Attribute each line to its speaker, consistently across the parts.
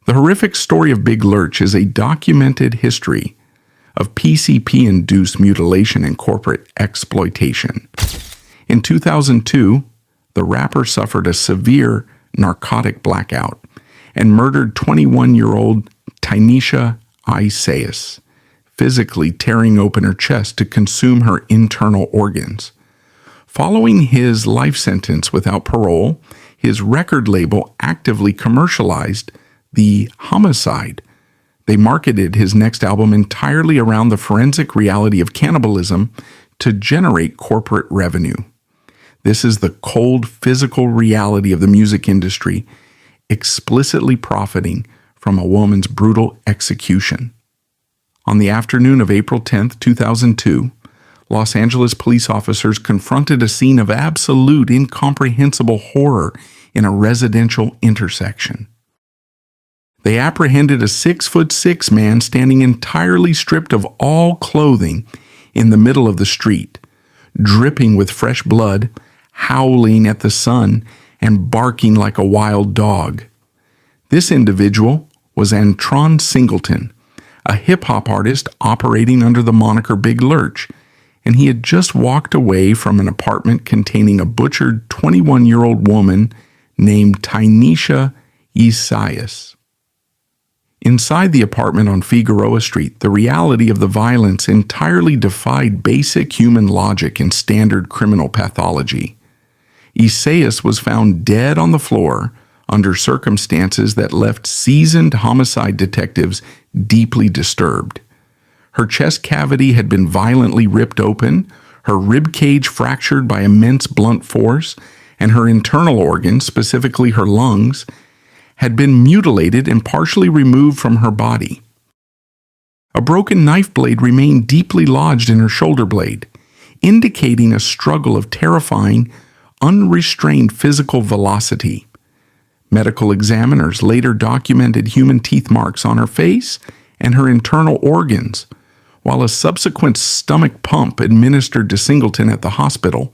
Speaker 1: The horrific story of Big Lurch is a documented history of PCP-induced mutilation and corporate exploitation. In 2002, the rapper suffered a severe narcotic blackout and murdered 21-year-old Tynisha Ysais, physically tearing open her chest to consume her internal organs. Following his life sentence without parole, his record label actively commercialized the homicide. They marketed his next album entirely around the forensic reality of cannibalism to generate corporate revenue. This is the cold, physical reality of the music industry, explicitly profiting from a woman's brutal execution. On the afternoon of April 10, 2002, Los Angeles police officers confronted a scene of absolute incomprehensible horror in a residential intersection. They apprehended a 6'6" man standing entirely stripped of all clothing in the middle of the street, dripping with fresh blood, howling at the sun, and barking like a wild dog. This individual was Antron Singleton, a hip-hop artist operating under the moniker Big Lurch, and he had just walked away from an apartment containing a butchered 21-year-old woman named Tynisha Ysais. Inside the apartment on Figueroa Street, the reality of the violence entirely defied basic human logic and standard criminal pathology. Ysais was found dead on the floor under circumstances that left seasoned homicide detectives deeply disturbed. Her chest cavity had been violently ripped open, her rib cage fractured by immense blunt force, and her internal organs, specifically her lungs, had been mutilated and partially removed from her body. A broken knife blade remained deeply lodged in her shoulder blade, indicating a struggle of terrifying, unrestrained physical velocity. Medical examiners later documented human teeth marks on her face and her internal organs, while a subsequent stomach pump administered to Singleton at the hospital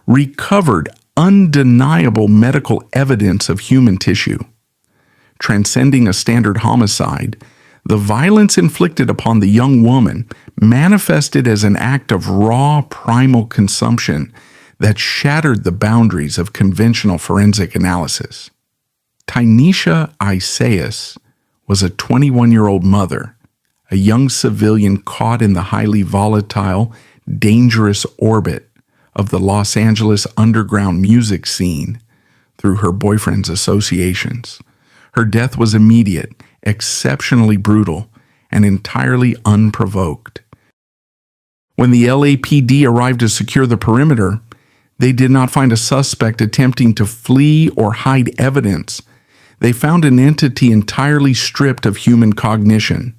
Speaker 1: recovered undeniable medical evidence of human tissue. Transcending a standard homicide, the violence inflicted upon the young woman manifested as an act of raw primal consumption that shattered the boundaries of conventional forensic analysis. Tynisha Ysais was a 21-year-old mother, a young civilian caught in the highly volatile, dangerous orbit of the Los Angeles underground music scene through her boyfriend's associations. Her death was immediate, exceptionally brutal, and entirely unprovoked. When the LAPD arrived to secure the perimeter, they did not find a suspect attempting to flee or hide evidence. They found an entity entirely stripped of human cognition,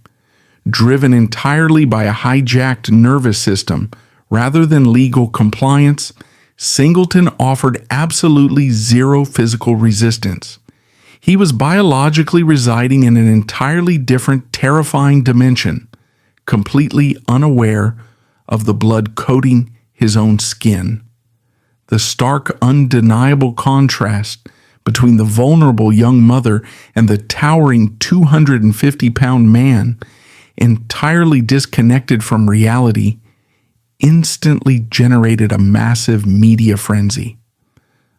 Speaker 1: driven entirely by a hijacked nervous system. Rather than legal compliance, Singleton offered absolutely zero physical resistance. He was biologically residing in an entirely different, terrifying dimension, completely unaware of the blood coating his own skin. The stark, undeniable contrast between the vulnerable young mother and the towering 250-pound man, entirely disconnected from reality, instantly generated a massive media frenzy.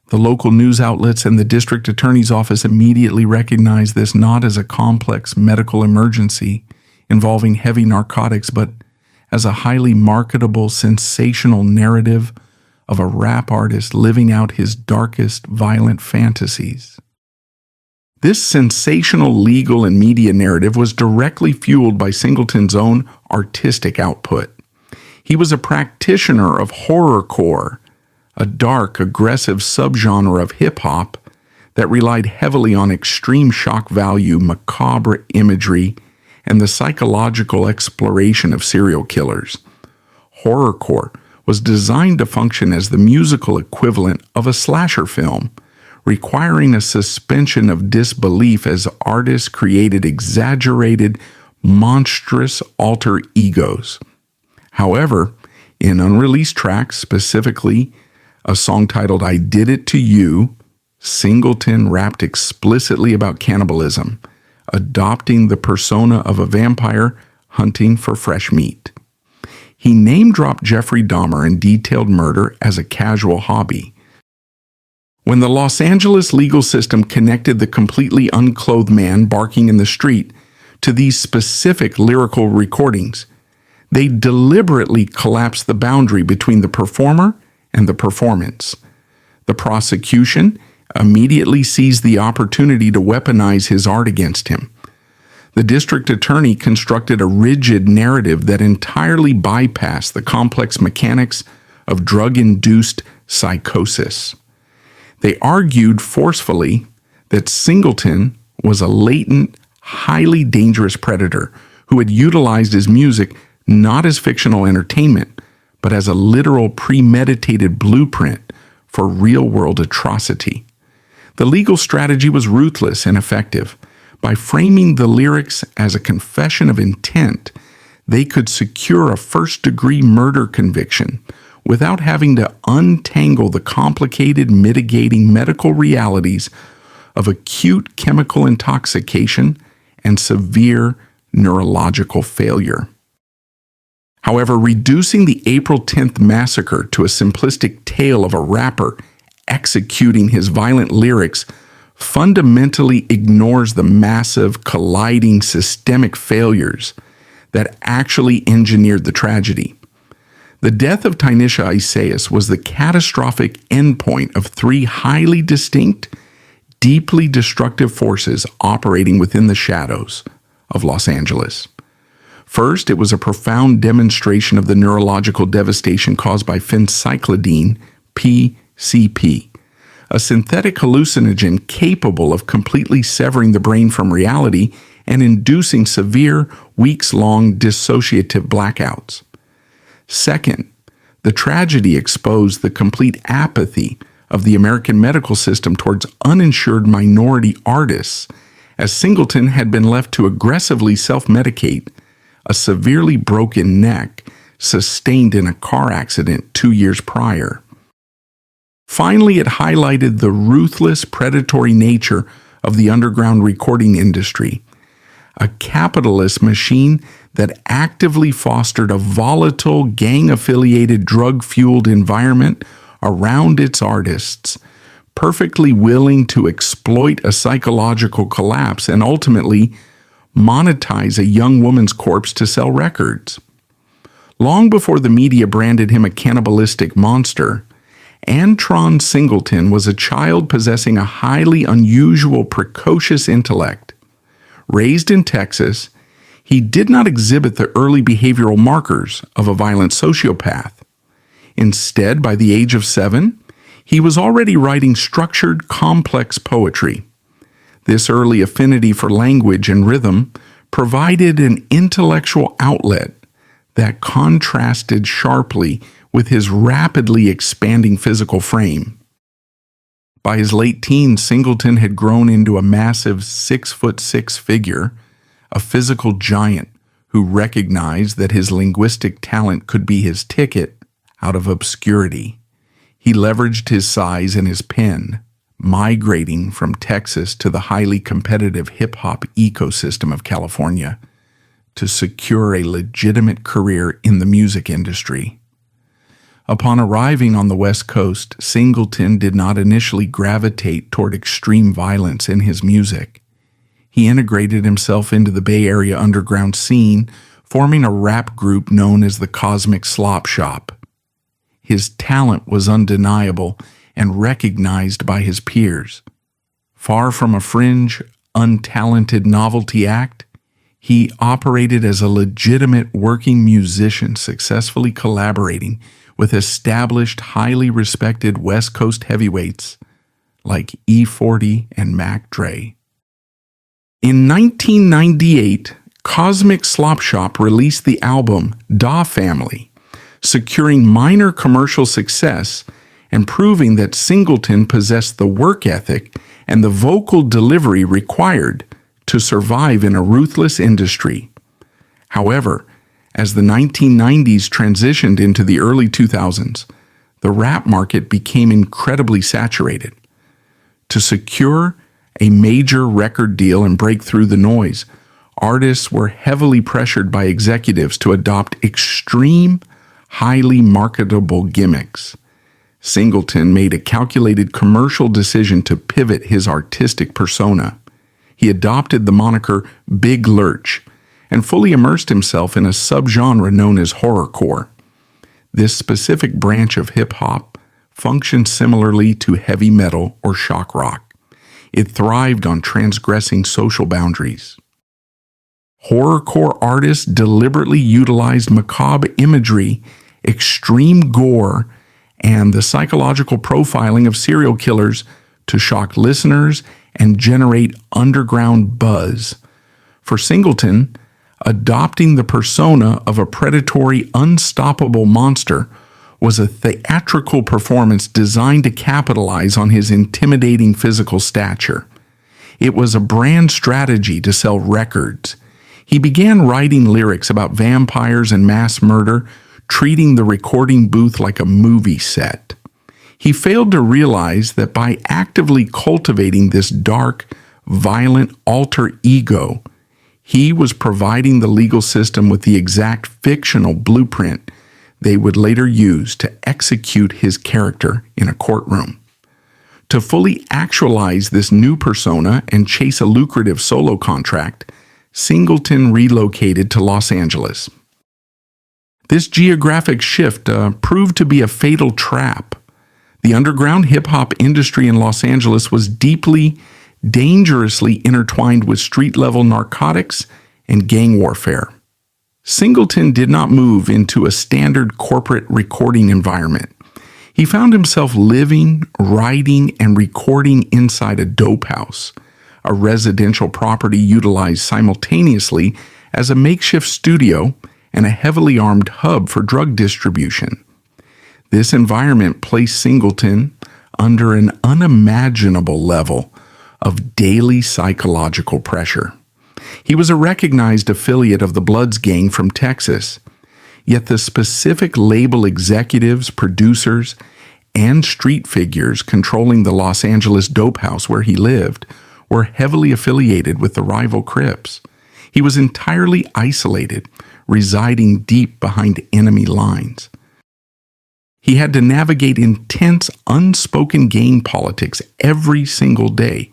Speaker 1: The local news outlets and the district attorney's office immediately recognized this not as a complex medical emergency involving heavy narcotics, but as a highly marketable, sensational narrative of a rap artist living out his darkest, violent fantasies. This sensational legal and media narrative was directly fueled by Singleton's own artistic output. He was a practitioner of horrorcore, a dark, aggressive subgenre of hip-hop that relied heavily on extreme shock value, macabre imagery, and the psychological exploration of serial killers. Horrorcore was designed to function as the musical equivalent of a slasher film, requiring a suspension of disbelief as artists created exaggerated, monstrous alter egos. However, in unreleased tracks, specifically a song titled "I Did It to You," Singleton rapped explicitly about cannibalism, adopting the persona of a vampire hunting for fresh meat. He name-dropped Jeffrey Dahmer and detailed murder as a casual hobby. When the Los Angeles legal system connected the completely unclothed man barking in the street to these specific lyrical recordings, they deliberately collapsed the boundary between the performer and the performance. The prosecution immediately seized the opportunity to weaponize his art against him. The district attorney constructed a rigid narrative that entirely bypassed the complex mechanics of drug-induced psychosis. They argued forcefully that Singleton was a latent, highly dangerous predator who had utilized his music not as fictional entertainment, but as a literal premeditated blueprint for real-world atrocity. The legal strategy was ruthless and effective. By framing the lyrics as a confession of intent, they could secure a first-degree murder conviction without having to untangle the complicated mitigating medical realities of acute chemical intoxication and severe neurological failure. However, reducing the April 10th massacre to a simplistic tale of a rapper executing his violent lyrics fundamentally ignores the massive, colliding systemic failures that actually engineered the tragedy. The death of Tynisha Ysais was the catastrophic endpoint of three highly distinct, deeply destructive forces operating within the shadows of Los Angeles. First, it was a profound demonstration of the neurological devastation caused by phencyclidine, PCP, a synthetic hallucinogen capable of completely severing the brain from reality and inducing severe, weeks-long dissociative blackouts. Second, the tragedy exposed the complete apathy of the American medical system towards uninsured minority artists, as Singleton had been left to aggressively self-medicate a severely broken neck sustained in a car accident 2 years prior. Finally, it highlighted the ruthless, predatory nature of the underground recording industry, a capitalist machine that actively fostered a volatile, gang-affiliated, drug-fueled environment around its artists, perfectly willing to exploit a psychological collapse and ultimately monetize a young woman's corpse to sell records. Long before the media branded him a cannibalistic monster, Antron Singleton was a child possessing a highly unusual, precocious intellect. Raised in Texas, he did not exhibit the early behavioral markers of a violent sociopath. Instead, by the age of 7, he was already writing structured, complex poetry. This early affinity for language and rhythm provided an intellectual outlet that contrasted sharply with his rapidly expanding physical frame. By his late teens, Singleton had grown into a massive 6'6" figure, a physical giant who recognized that his linguistic talent could be his ticket out of obscurity. He leveraged his size and his pen, migrating from Texas to the highly competitive hip-hop ecosystem of California to secure a legitimate career in the music industry. Upon arriving on the West Coast, Singleton did not initially gravitate toward extreme violence in his music. He integrated himself into the Bay Area underground scene, forming a rap group known as the Cosmic Slop Shop. His talent was undeniable and recognized by his peers. Far from a fringe, untalented novelty act, he operated as a legitimate working musician, successfully collaborating with established, highly respected West Coast heavyweights like E40 and Mac Dre. In 1998, Cosmic Slop Shop released the album Da Family, securing minor commercial success and proving that Singleton possessed the work ethic and the vocal delivery required to survive in a ruthless industry. However, as the 1990s transitioned into the early 2000s, the rap market became incredibly saturated. To secure a major record deal and break through the noise, artists were heavily pressured by executives to adopt extreme, highly marketable gimmicks. Singleton made a calculated commercial decision to pivot his artistic persona. He adopted the moniker Big Lurch and fully immersed himself in a subgenre known as horrorcore. This specific branch of hip-hop functioned similarly to heavy metal or shock rock. It thrived on transgressing social boundaries. Horrorcore artists deliberately utilized macabre imagery, extreme gore, and the psychological profiling of serial killers to shock listeners and generate underground buzz. For Singleton, adopting the persona of a predatory, unstoppable monster was a theatrical performance designed to capitalize on his intimidating physical stature. It was a brand strategy to sell records. He began writing lyrics about vampires and mass murder, treating the recording booth like a movie set. He failed to realize that by actively cultivating this dark, violent alter ego, he was providing the legal system with the exact fictional blueprint they would later use to execute his character in a courtroom. To fully actualize this new persona and chase a lucrative solo contract, Singleton relocated to Los Angeles. This geographic shift proved to be a fatal trap. The underground hip-hop industry in Los Angeles was deeply, dangerously intertwined with street-level narcotics and gang warfare. Singleton did not move into a standard corporate recording environment. He found himself living, writing, and recording inside a dope house, a residential property utilized simultaneously as a makeshift studio and a heavily armed hub for drug distribution. This environment placed Singleton under an unimaginable level of daily psychological pressure. He was a recognized affiliate of the Bloods gang from Texas, yet the specific label executives, producers, and street figures controlling the Los Angeles dope house where he lived were heavily affiliated with the rival Crips. He was entirely isolated, residing deep behind enemy lines. He had to navigate intense, unspoken gang politics every single day,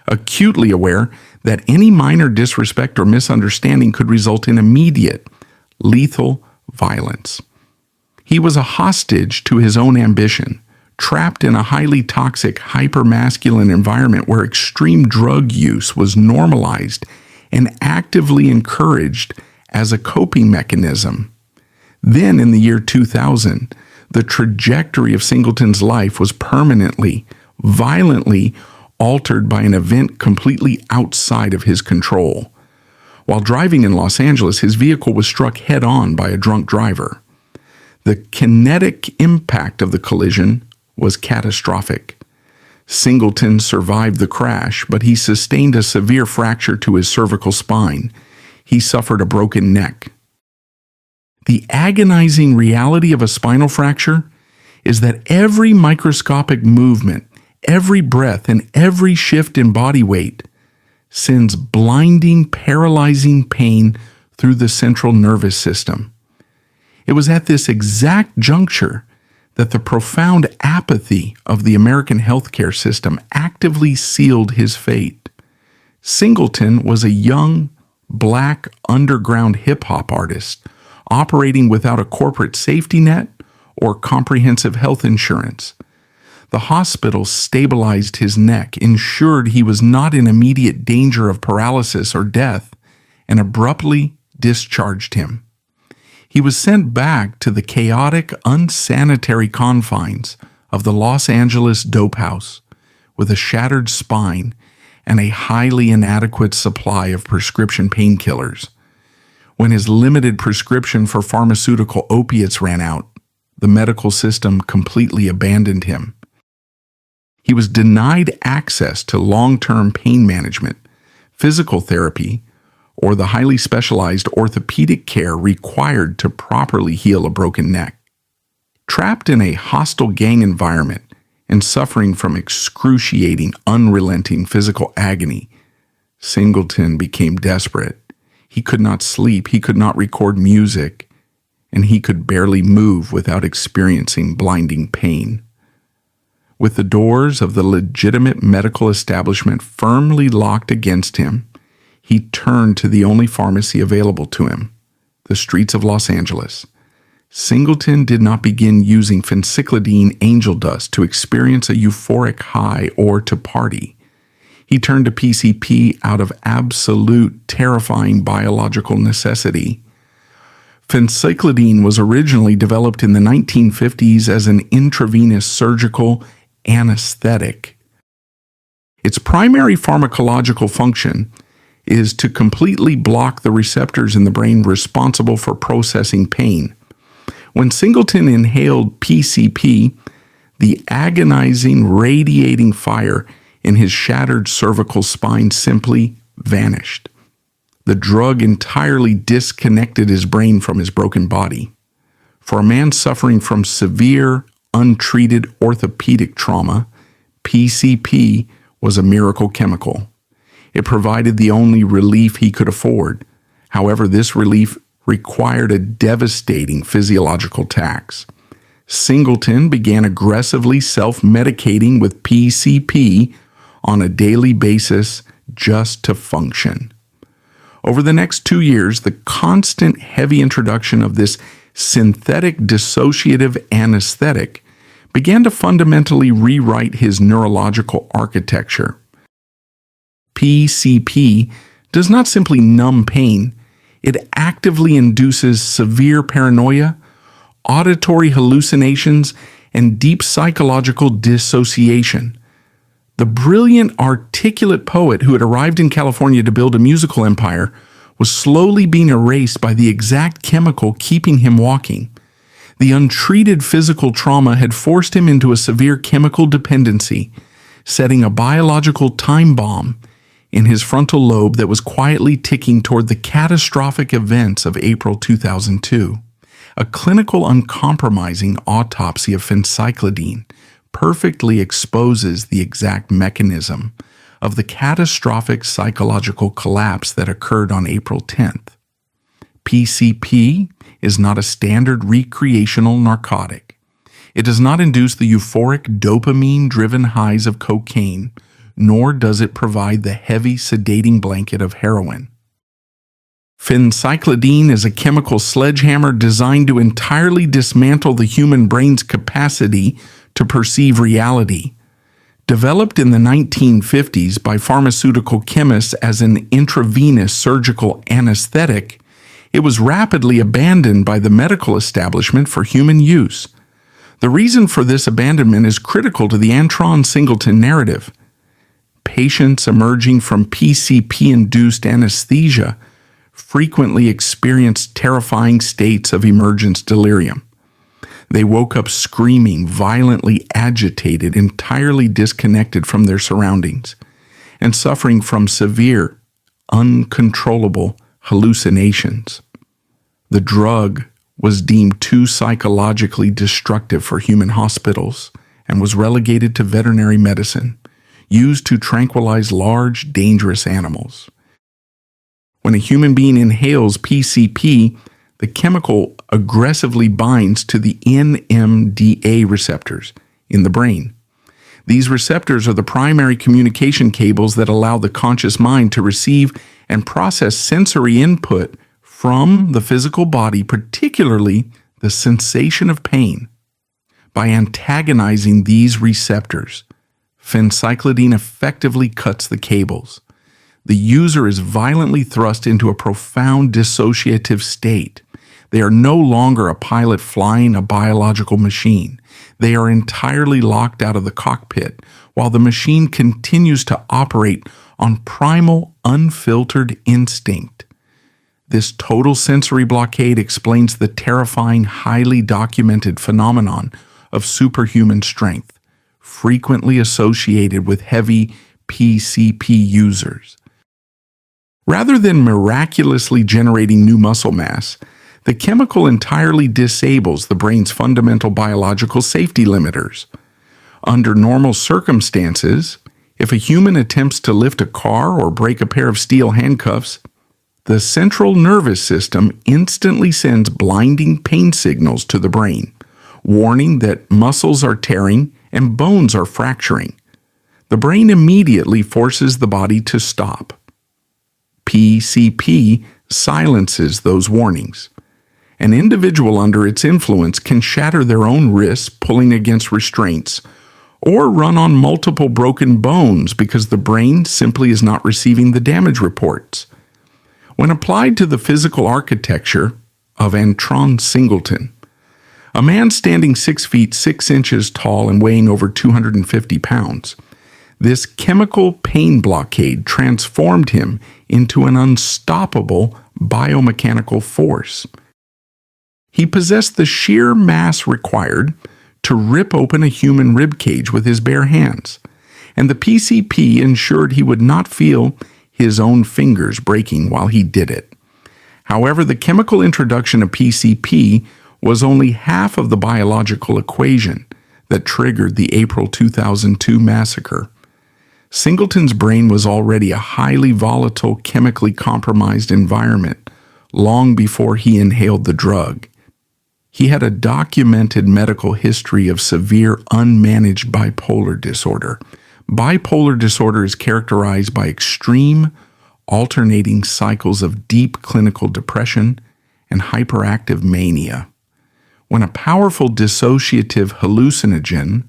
Speaker 1: acutely aware that any minor disrespect or misunderstanding could result in immediate, lethal violence. He was a hostage to his own ambition, trapped in a highly toxic, hyper-masculine environment where extreme drug use was normalized and actively encouraged as a coping mechanism. Then, in the year 2000, the trajectory of Singleton's life was permanently, violently altered by an event completely outside of his control. While driving in Los Angeles, his vehicle was struck head-on by a drunk driver. The kinetic impact of the collision was catastrophic. Singleton survived the crash, but he sustained a severe fracture to his cervical spine. He suffered a broken neck. The agonizing reality of a spinal fracture is that every microscopic movement, every breath, and every shift in body weight sends blinding, paralyzing pain through the central nervous system. It was at this exact juncture that the profound apathy of the American healthcare system actively sealed his fate. Singleton was a young, black, underground hip-hop artist operating without a corporate safety net or comprehensive health insurance. The hospital stabilized his neck, ensured he was not in immediate danger of paralysis or death, and abruptly discharged him. He was sent back to the chaotic, unsanitary confines of the Los Angeles dope house with a shattered spine and a highly inadequate supply of prescription painkillers. When his limited prescription for pharmaceutical opiates ran out, the medical system completely abandoned him. He was denied access to long-term pain management, physical therapy, or the highly specialized orthopedic care required to properly heal a broken neck. Trapped in a hostile gang environment and suffering from excruciating, unrelenting physical agony, Singleton became desperate. He could not sleep, he could not record music, and he could barely move without experiencing blinding pain. With the doors of the legitimate medical establishment firmly locked against him, he turned to the only pharmacy available to him, the streets of Los Angeles. Singleton did not begin using phencyclidine angel dust to experience a euphoric high or to party. He turned to PCP out of absolute, terrifying biological necessity. Phencyclidine was originally developed in the 1950s as an intravenous surgical anesthetic. Its primary pharmacological function is to completely block the receptors in the brain responsible for processing pain. When Singleton inhaled PCP, the agonizing, radiating fire in his shattered cervical spine simply vanished. The drug entirely disconnected his brain from his broken body. For a man suffering from severe, untreated orthopedic trauma, PCP was a miracle chemical. It provided the only relief he could afford. However, this relief required a devastating physiological tax. Singleton began aggressively self-medicating with PCP on a daily basis just to function. Over the next 2 years, the constant heavy introduction of this synthetic dissociative anesthetic began to fundamentally rewrite his neurological architecture. PCP does not simply numb pain, it actively induces severe paranoia, auditory hallucinations, and deep psychological dissociation. The brilliant, articulate poet who had arrived in California to build a musical empire was slowly being erased by the exact chemical keeping him walking. The untreated physical trauma had forced him into a severe chemical dependency, setting a biological time bomb in his frontal lobe that was quietly ticking toward the catastrophic events of April 2002. A clinical, uncompromising autopsy of phencyclidine perfectly exposes the exact mechanism of the catastrophic psychological collapse that occurred on April 10th. PCP is not a standard recreational narcotic. It does not induce the euphoric dopamine-driven highs of cocaine, nor does it provide the heavy sedating blanket of heroin. Phencyclidine is a chemical sledgehammer designed to entirely dismantle the human brain's capacity to perceive reality. Developed in the 1950s by pharmaceutical chemists as an intravenous surgical anesthetic, it was rapidly abandoned by the medical establishment for human use. The reason for this abandonment is critical to the Antron Singleton narrative. Patients emerging from PCP-induced anesthesia frequently experienced terrifying states of emergence delirium. They woke up screaming, violently agitated, entirely disconnected from their surroundings, and suffering from severe, uncontrollable hallucinations. The drug was deemed too psychologically destructive for human hospitals and was relegated to veterinary medicine, used to tranquilize large, dangerous animals. When a human being inhales PCP, the chemical aggressively binds to the NMDA receptors in the brain. These receptors are the primary communication cables that allow the conscious mind to receive and process sensory input from the physical body, particularly the sensation of pain. By antagonizing these receptors, phencyclidine effectively cuts the cables. The user is violently thrust into a profound dissociative state. They are no longer a pilot flying a biological machine. They are entirely locked out of the cockpit, while the machine continues to operate on primal, unfiltered instinct. This total sensory blockade explains the terrifying, highly documented phenomenon of superhuman strength, frequently associated with heavy PCP users. Rather than miraculously generating new muscle mass, the chemical entirely disables the brain's fundamental biological safety limiters. Under normal circumstances, if a human attempts to lift a car or break a pair of steel handcuffs, the central nervous system instantly sends blinding pain signals to the brain, warning that muscles are tearing and bones are fracturing. The brain immediately forces the body to stop. PCP silences those warnings. An individual under its influence can shatter their own wrists pulling against restraints, or run on multiple broken bones because the brain simply is not receiving the damage reports. When applied to the physical architecture of Antron Singleton, a man standing 6 feet 6 inches tall and weighing over 250 pounds, this chemical pain blockade transformed him into an unstoppable biomechanical force. He possessed the sheer mass required to rip open a human rib cage with his bare hands, and the PCP ensured he would not feel his own fingers breaking while he did it. However, the chemical introduction of PCP was only half of the biological equation that triggered the April 2002 massacre. Singleton's brain was already a highly volatile, chemically compromised environment long before he inhaled the drug. He had a documented medical history of severe unmanaged bipolar disorder. Bipolar disorder is characterized by extreme, alternating cycles of deep clinical depression and hyperactive mania. When a powerful dissociative hallucinogen,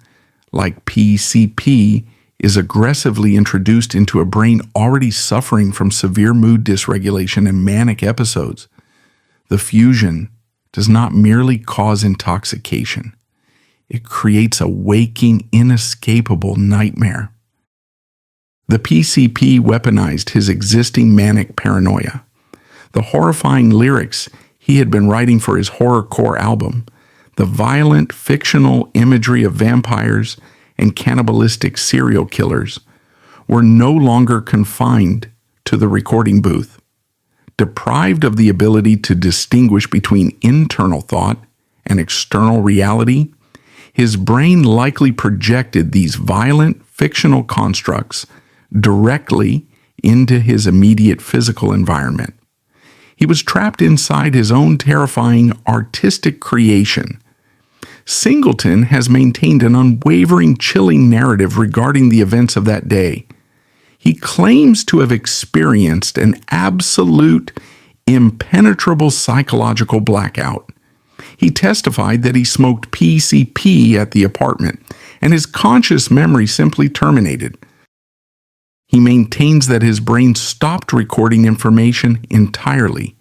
Speaker 1: like PCP, is aggressively introduced into a brain already suffering from severe mood dysregulation and manic episodes, the fusion does not merely cause intoxication. It creates a waking, inescapable nightmare. The PCP weaponized his existing manic paranoia. The horrifying lyrics he had been writing for his Horrorcore album, the violent fictional imagery of vampires and cannibalistic serial killers, were no longer confined to the recording booth. Deprived of the ability to distinguish between internal thought and external reality, his brain likely projected these violent fictional constructs directly into his immediate physical environment. He was trapped inside his own terrifying artistic creation. Singleton has maintained an unwavering, chilling narrative regarding the events of that day. He claims to have experienced an absolute, impenetrable psychological blackout. He testified that he smoked PCP at the apartment, and his conscious memory simply terminated. He maintains that his brain stopped recording information entirely,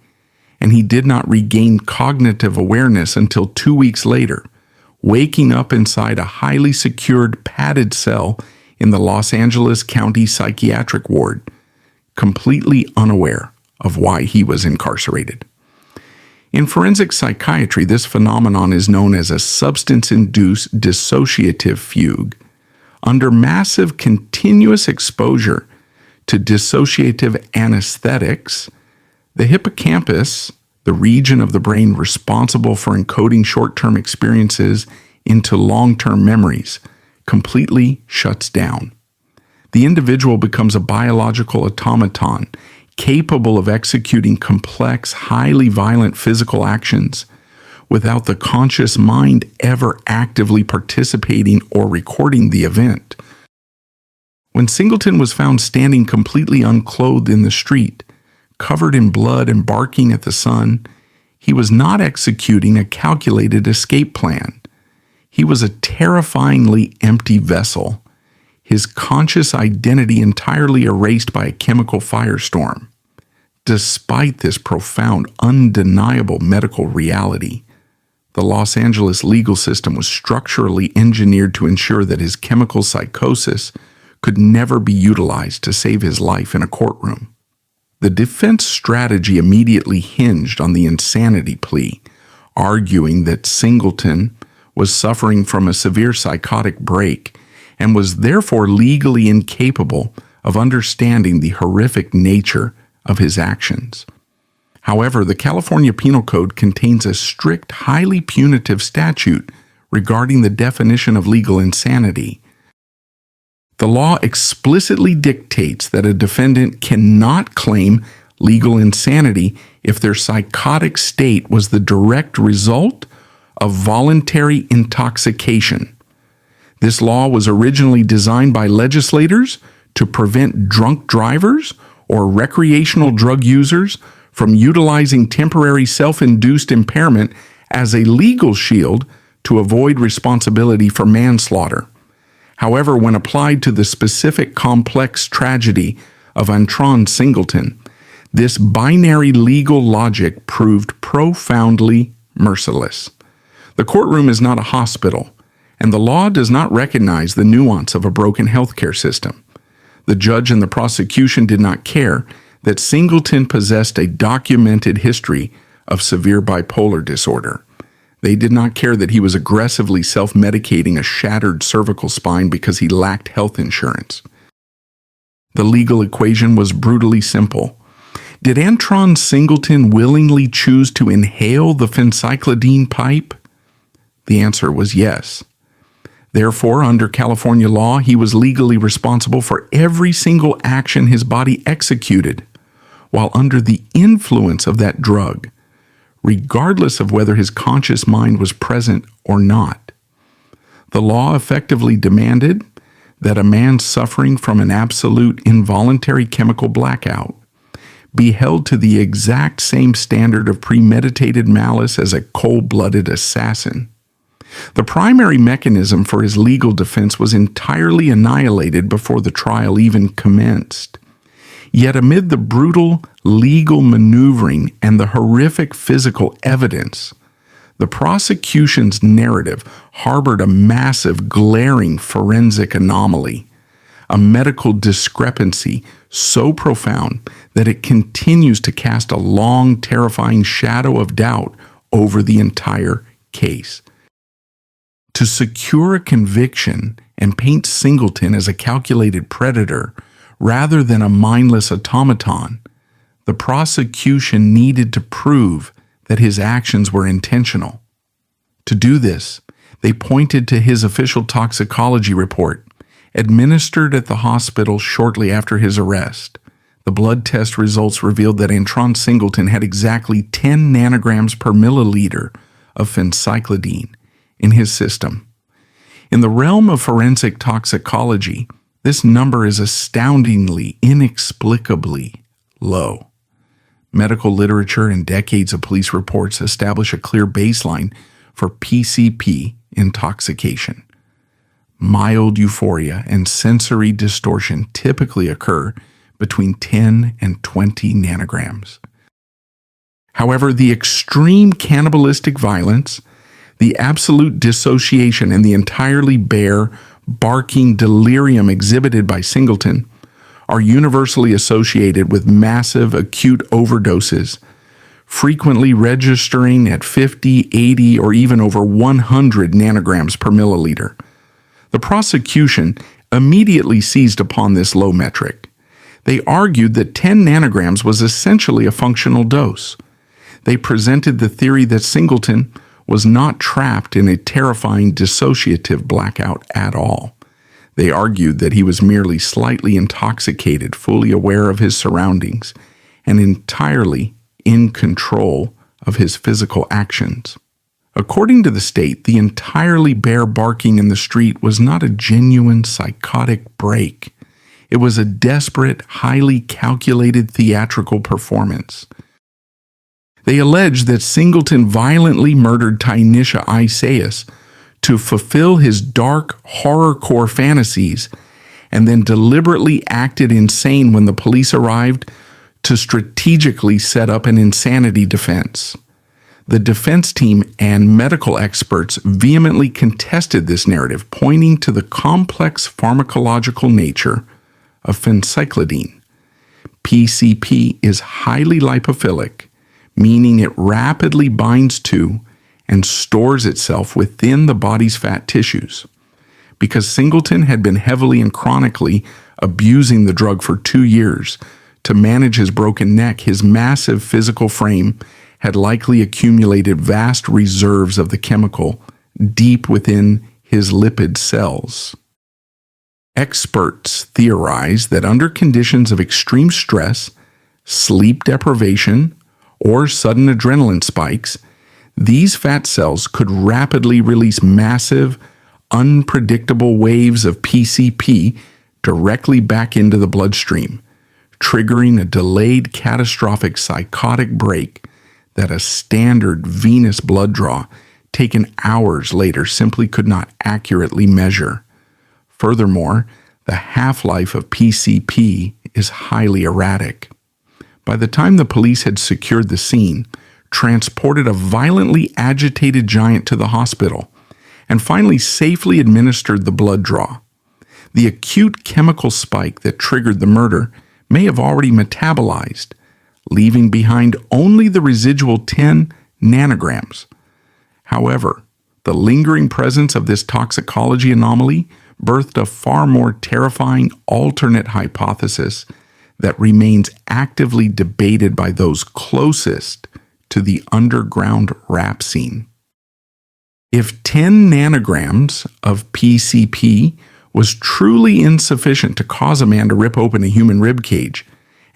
Speaker 1: and he did not regain cognitive awareness until 2 weeks later, waking up inside a highly secured padded cell in the Los Angeles County Psychiatric Ward, completely unaware of why he was incarcerated. In forensic psychiatry, this phenomenon is known as a substance-induced dissociative fugue. Under massive continuous exposure to dissociative anesthetics, the hippocampus, the region of the brain responsible for encoding short-term experiences into long-term memories, completely shuts down. The individual becomes a biological automaton, capable of executing complex, highly violent physical actions without the conscious mind ever actively participating or recording the event. When Singleton was found standing completely unclothed in the street, covered in blood and barking at the sun, he was not executing a calculated escape plan. He was a terrifyingly empty vessel, his conscious identity entirely erased by a chemical firestorm. Despite this profound, undeniable medical reality, the Los Angeles legal system was structurally engineered to ensure that his chemical psychosis could never be utilized to save his life in a courtroom. The defense strategy immediately hinged on the insanity plea, arguing that Singleton was suffering from a severe psychotic break and was therefore legally incapable of understanding the horrific nature of his actions. However, the California Penal Code contains a strict, highly punitive statute regarding the definition of legal insanity, The law explicitly dictates that a defendant cannot claim legal insanity if their psychotic state was the direct result of voluntary intoxication. This law was originally designed by legislators to prevent drunk drivers or recreational drug users from utilizing temporary self-induced impairment as a legal shield to avoid responsibility for manslaughter. However, when applied to the specific complex tragedy of Antron Singleton, this binary legal logic proved profoundly merciless. The courtroom is not a hospital, and the law does not recognize the nuance of a broken healthcare system. The judge and the prosecution did not care that Singleton possessed a documented history of severe bipolar disorder. They did not care that he was aggressively self-medicating a shattered cervical spine because he lacked health insurance. The legal equation was brutally simple. Did Antron Singleton willingly choose to inhale the phencyclidine pipe? The answer was yes. Therefore, under California law, he was legally responsible for every single action his body executed while under the influence of that drug, regardless of whether his conscious mind was present or not. The law effectively demanded that a man suffering from an absolute involuntary chemical blackout be held to the exact same standard of premeditated malice as a cold-blooded assassin. The primary mechanism for his legal defense was entirely annihilated before the trial even commenced. Yet amid the brutal legal maneuvering and the horrific physical evidence, the prosecution's narrative harbored a massive, glaring forensic anomaly, a medical discrepancy so profound that it continues to cast a long, terrifying shadow of doubt over the entire case. To secure a conviction and paint Singleton as a calculated predator rather than a mindless automaton, the prosecution needed to prove that his actions were intentional. To do this, they pointed to his official toxicology report, administered at the hospital shortly after his arrest. The blood test results revealed that Antron Singleton had exactly 10 nanograms per milliliter of phencyclidine in his system. In the realm of forensic toxicology, this number is astoundingly, inexplicably low. Medical literature and decades of police reports establish a clear baseline for PCP intoxication. Mild euphoria and sensory distortion typically occur between 10 and 20 nanograms. However, the extreme cannibalistic violence, the absolute dissociation, and the entirely bare, barking delirium exhibited by Singleton are universally associated with massive acute overdoses, frequently registering at 50, 80, or even over 100 nanograms per milliliter. The prosecution immediately seized upon this low metric. They argued that 10 nanograms was essentially a functional dose. They presented the theory that Singleton was not trapped in a terrifying dissociative blackout at all. They argued that he was merely slightly intoxicated, fully aware of his surroundings, and entirely in control of his physical actions. According to the state, the entirely bare barking in the street was not a genuine psychotic break. It was a desperate, highly calculated theatrical performance. They alleged that Singleton violently murdered Tynisha Ysais to fulfill his dark horrorcore fantasies and then deliberately acted insane when the police arrived to strategically set up an insanity defense. The defense team and medical experts vehemently contested this narrative, pointing to the complex pharmacological nature of phencyclidine. PCP is highly lipophilic, meaning it rapidly binds to and stores itself within the body's fat tissues. Because Singleton had been heavily and chronically abusing the drug for 2 years to manage his broken neck, his massive physical frame had likely accumulated vast reserves of the chemical deep within his lipid cells. Experts theorize that under conditions of extreme stress, sleep deprivation, or sudden adrenaline spikes, these fat cells could rapidly release massive, unpredictable waves of PCP directly back into the bloodstream, triggering a delayed catastrophic psychotic break that a standard venous blood draw taken hours later simply could not accurately measure. Furthermore, the half-life of PCP is highly erratic. By the time the police had secured the scene, transported a violently agitated giant to the hospital, and finally safely administered the blood draw, the acute chemical spike that triggered the murder may have already metabolized, leaving behind only the residual 10 nanograms. However, the lingering presence of this toxicology anomaly birthed a far more terrifying alternate hypothesis that remains actively debated by those closest to the underground rap scene. If 10 nanograms of PCP was truly insufficient to cause a man to rip open a human rib cage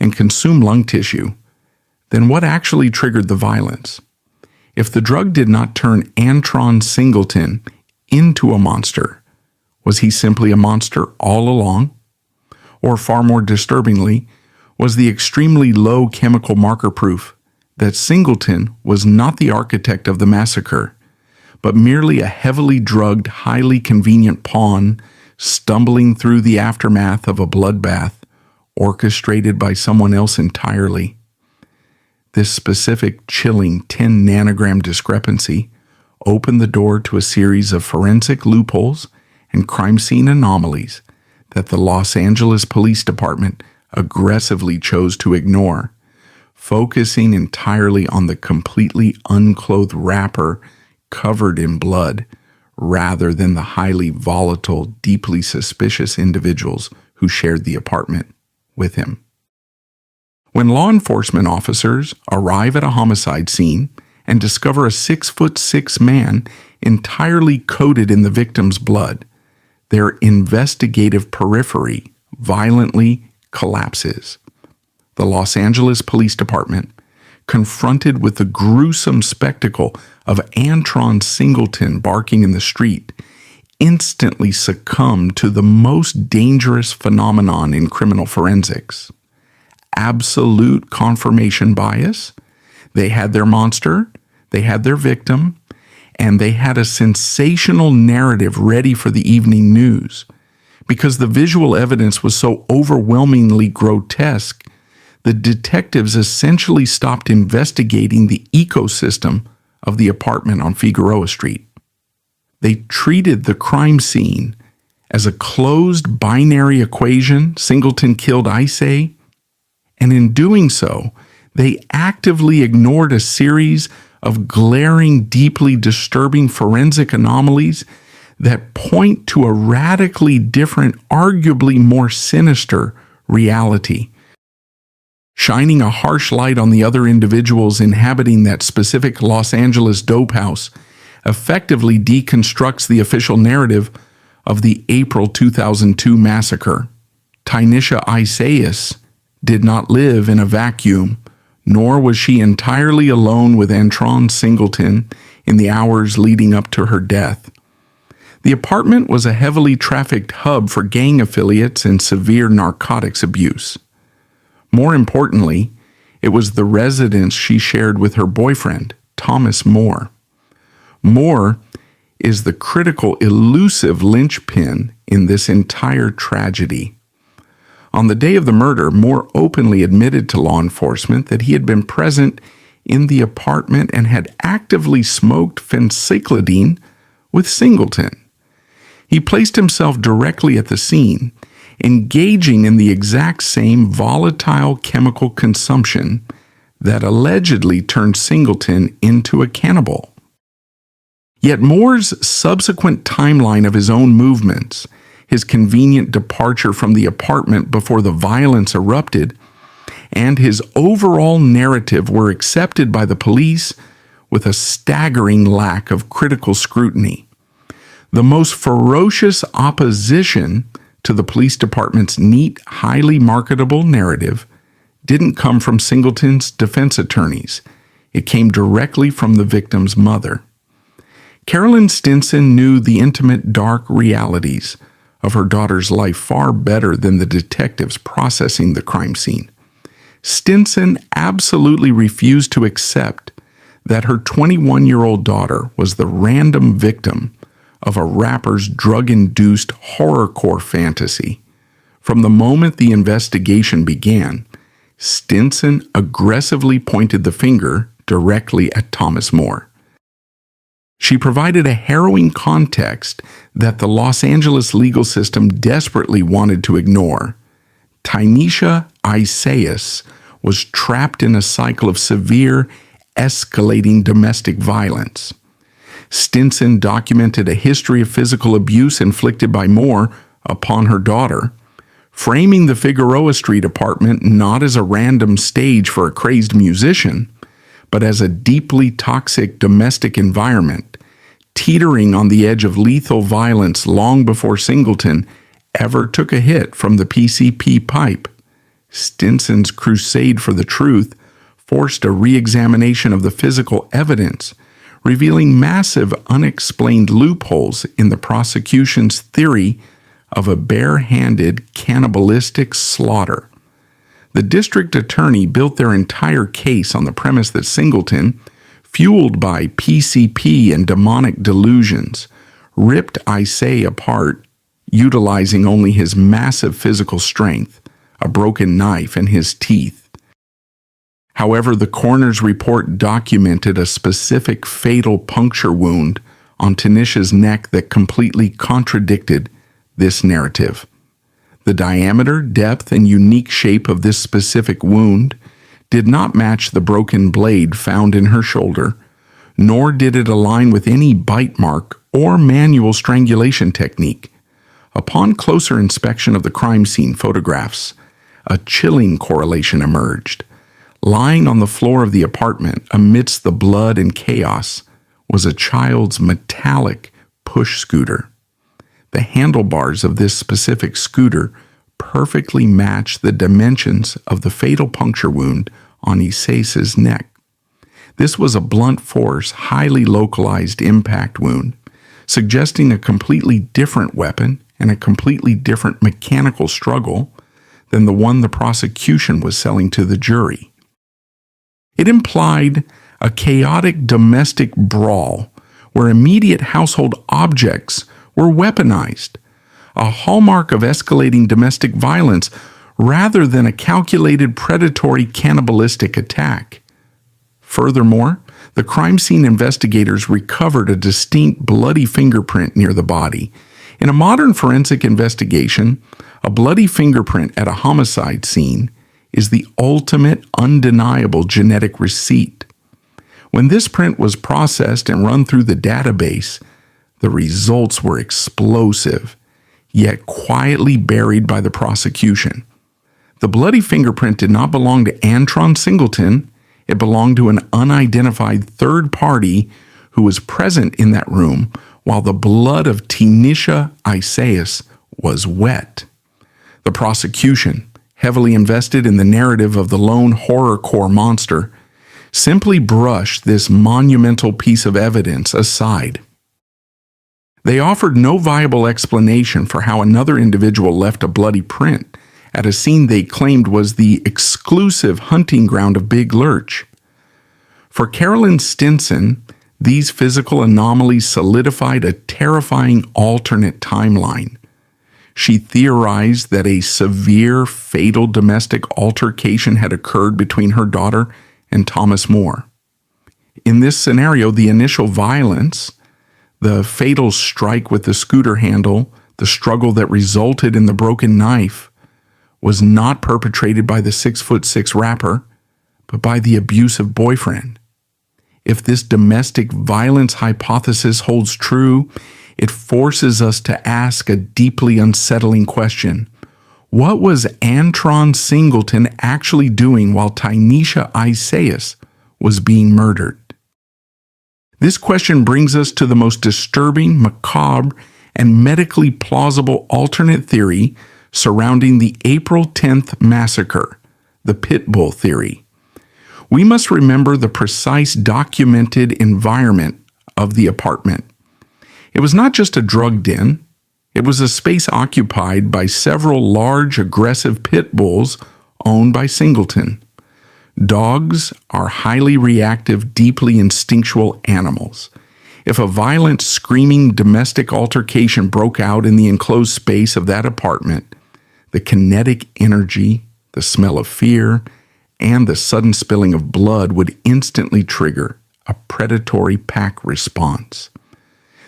Speaker 1: and consume lung tissue, then what actually triggered the violence? If the drug did not turn Antron Singleton into a monster, was he simply a monster all along? Or far more disturbingly, was the extremely low chemical marker proof that Singleton was not the architect of the massacre, but merely a heavily drugged, highly convenient pawn stumbling through the aftermath of a bloodbath orchestrated by someone else entirely? This specific chilling 10 nanogram discrepancy opened the door to a series of forensic loopholes and crime scene anomalies that the Los Angeles Police Department aggressively chose to ignore, focusing entirely on the completely unclothed rapper covered in blood rather than the highly volatile, deeply suspicious individuals who shared the apartment with him. When law enforcement officers arrive at a homicide scene and discover a 6'6" man entirely coated in the victim's blood, their investigative periphery violently collapses. The Los Angeles Police Department, confronted with the gruesome spectacle of Antron Singleton barking in the street, instantly succumbed to the most dangerous phenomenon in criminal forensics: absolute confirmation bias. They had their monster, they had their victim, and they had a sensational narrative ready for the evening news. Because the visual evidence was so overwhelmingly grotesque, the detectives essentially stopped investigating the ecosystem of the apartment on Figueroa Street. They treated the crime scene as a closed binary equation: Singleton killed Ysais, and in doing so, they actively ignored a series of glaring, deeply disturbing forensic anomalies that point to a radically different, arguably more sinister reality. Shining a harsh light on the other individuals inhabiting that specific Los Angeles dope house effectively deconstructs the official narrative of the April 2002 massacre. Tynisha Ysais did not live in a vacuum, nor was she entirely alone with Antron Singleton in the hours leading up to her death. The apartment was a heavily trafficked hub for gang affiliates and severe narcotics abuse. More importantly, it was the residence she shared with her boyfriend, Thomas Moore. Moore is the critical, elusive linchpin in this entire tragedy. On the day of the murder, Moore openly admitted to law enforcement that he had been present in the apartment and had actively smoked phencyclidine with Singleton. He placed himself directly at the scene, engaging in the exact same volatile chemical consumption that allegedly turned Singleton into a cannibal. Yet Moore's subsequent timeline of his own movements, his convenient departure from the apartment before the violence erupted, and his overall narrative were accepted by the police with a staggering lack of critical scrutiny. The most ferocious opposition to the police department's neat, highly marketable narrative didn't come from Singleton's defense attorneys. It came directly from the victim's mother. Carolyn Stinson knew the intimate, dark realities of her daughter's life far better than the detectives processing the crime scene. Stinson absolutely refused to accept that her 21-year-old daughter was the random victim of a rapper's drug-induced horrorcore fantasy. From the moment the investigation began, Stinson aggressively pointed the finger directly at Thomas More. She provided a harrowing context that the Los Angeles legal system desperately wanted to ignore. Tynisha Ysais was trapped in a cycle of severe, escalating domestic violence. Stinson documented a history of physical abuse inflicted by Moore upon her daughter, framing the Figueroa Street apartment not as a random stage for a crazed musician, but as a deeply toxic domestic environment, teetering on the edge of lethal violence long before Singleton ever took a hit from the PCP pipe. Stinson's crusade for the truth forced a re-examination of the physical evidence, revealing massive unexplained loopholes in the prosecution's theory of a bare-handed cannibalistic slaughter. The district attorney built their entire case on the premise that Singleton, fueled by PCP and demonic delusions, ripped Ysais apart, utilizing only his massive physical strength, a broken knife, and his teeth. However, the coroner's report documented a specific fatal puncture wound on Tynisha's neck that completely contradicted this narrative. The diameter, depth, and unique shape of this specific wound did not match the broken blade found in her shoulder, nor did it align with any bite mark or manual strangulation technique. Upon closer inspection of the crime scene photographs, a chilling correlation emerged. Lying on the floor of the apartment amidst the blood and chaos was a child's metallic push scooter. The handlebars of this specific scooter perfectly matched the dimensions of the fatal puncture wound on Ysais' neck. This was a blunt force, highly localized impact wound, suggesting a completely different weapon and a completely different mechanical struggle than the one the prosecution was selling to the jury. It implied a chaotic domestic brawl where immediate household objects were weaponized, a hallmark of escalating domestic violence rather than a calculated predatory cannibalistic attack. Furthermore, the crime scene investigators recovered a distinct bloody fingerprint near the body. In a modern forensic investigation, a bloody fingerprint at a homicide scene is the ultimate undeniable genetic receipt. When this print was processed and run through the database, the results were explosive, yet quietly buried by the prosecution. The bloody fingerprint did not belong to Antron Singleton. It belonged to an unidentified third party who was present in that room while the blood of Tynisha Ysais was wet. The prosecution, heavily invested in the narrative of the lone horrorcore monster, simply brushed this monumental piece of evidence aside. They offered no viable explanation for how another individual left a bloody print at a scene they claimed was the exclusive hunting ground of Big Lurch. For Carolyn Stinson, these physical anomalies solidified a terrifying alternate timeline. She theorized that a severe, fatal domestic altercation had occurred between her daughter and Thomas More. In this scenario, the initial violence, the fatal strike with the scooter handle, the struggle that resulted in the broken knife, was not perpetrated by the 6'6" rapper, but by the abusive boyfriend. If this domestic violence hypothesis holds true, it forces us to ask a deeply unsettling question. What was Antron Singleton actually doing while Tynisha Ysais was being murdered? This question brings us to the most disturbing, macabre, and medically plausible alternate theory surrounding the April 10th massacre, the pit bull theory. We must remember the precise documented environment of the apartment. It was not just a drug den. It was a space occupied by several large, aggressive pit bulls owned by Singleton. Dogs are highly reactive, deeply instinctual animals. If a violent, screaming domestic altercation broke out in the enclosed space of that apartment, the kinetic energy, the smell of fear, and the sudden spilling of blood would instantly trigger a predatory pack response.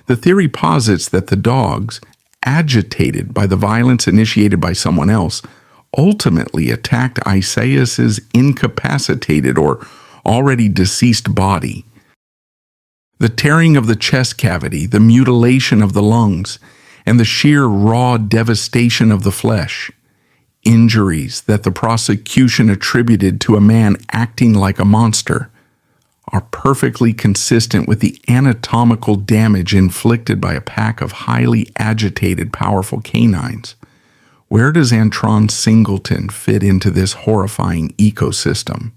Speaker 1: The theory posits that the dogs, agitated by the violence initiated by someone else, ultimately attacked Ysais' incapacitated or already deceased body. The tearing of the chest cavity, the mutilation of the lungs, and the sheer raw devastation of the flesh, injuries that the prosecution attributed to a man acting like a monster, are perfectly consistent with the anatomical damage inflicted by a pack of highly agitated, powerful canines. Where does Antron Singleton fit into this horrifying ecosystem?